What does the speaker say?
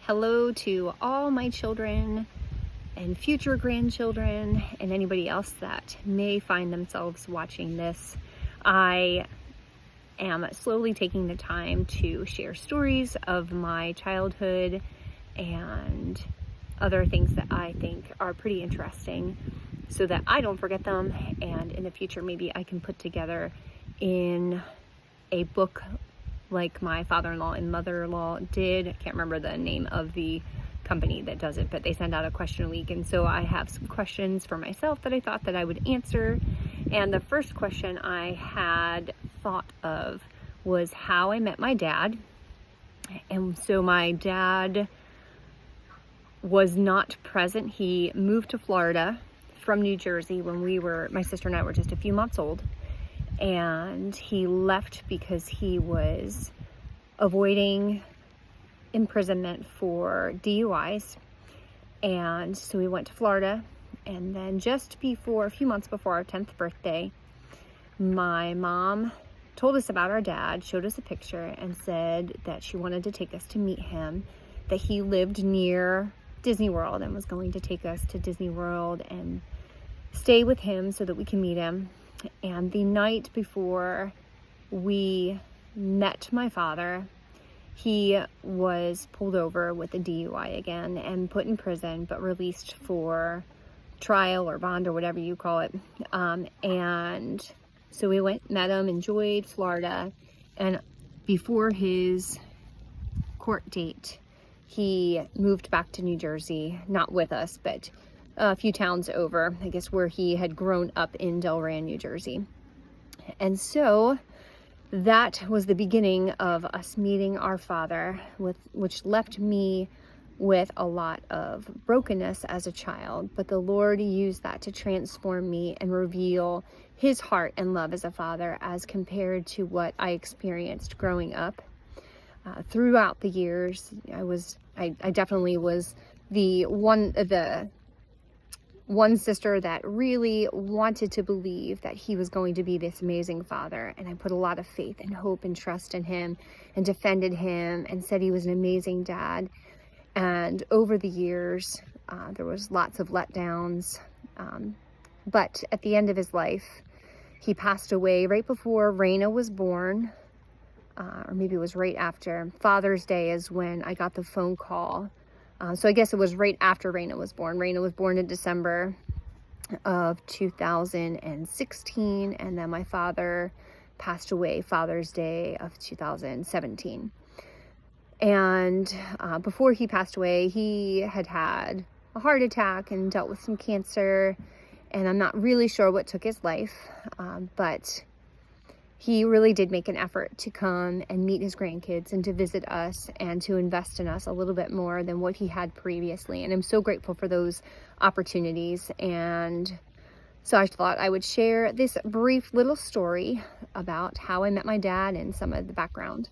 Hello to all my children and future grandchildren and anybody else that may find themselves watching this. I am slowly taking the time to share stories of my childhood and other things that I think are pretty interesting so that I don't forget them, and in the future maybe I can put together in a book like my father-in-law and mother-in-law did. I can't remember the name of the company that does it, but they send out a question a week. And so I have some questions for myself that I thought that I would answer. And the first question I had thought of was how I met my dad. And so my dad was not present. He moved to Florida from New Jersey when my sister and I were just a few months old. And he left because he was avoiding imprisonment for DUIs. And so we went to Florida. And then a few months before our 10th birthday, my mom told us about our dad, showed us a picture, and said that she wanted to take us to meet him, that he lived near Disney World and was going to take us to Disney World and stay with him so that we can meet him. And the night before we met my father, he was pulled over with a DUI again and put in prison, but released for trial or bond or whatever you call it. And so we went, met him, enjoyed Florida. And before his court date, he moved back to New Jersey, not with us, but a few towns over, I guess, where he had grown up in Delran, New Jersey. And so that was the beginning of us meeting our father, which left me with a lot of brokenness as a child. But the Lord used that to transform me and reveal his heart and love as a father as compared to what I experienced growing up. Throughout the years, I definitely was the one sister that really wanted to believe that he was going to be this amazing father. And I put a lot of faith and hope and trust in him and defended him and said he was an amazing dad. And over the years, there was lots of letdowns. But at the end of his life, he passed away right before Raina was born, or maybe it was right after. Father's Day is when I got the phone call. So I guess it was right after Raina was born. Raina was born in December of 2016, and then my father passed away Father's Day of 2017. And before he passed away, he had had a heart attack and dealt with some cancer, and I'm not really sure what took his life, but he really did make an effort to come and meet his grandkids and to visit us and to invest in us a little bit more than what he had previously. And I'm so grateful for those opportunities. And so I thought I would share this brief little story about how I met my dad and some of the background.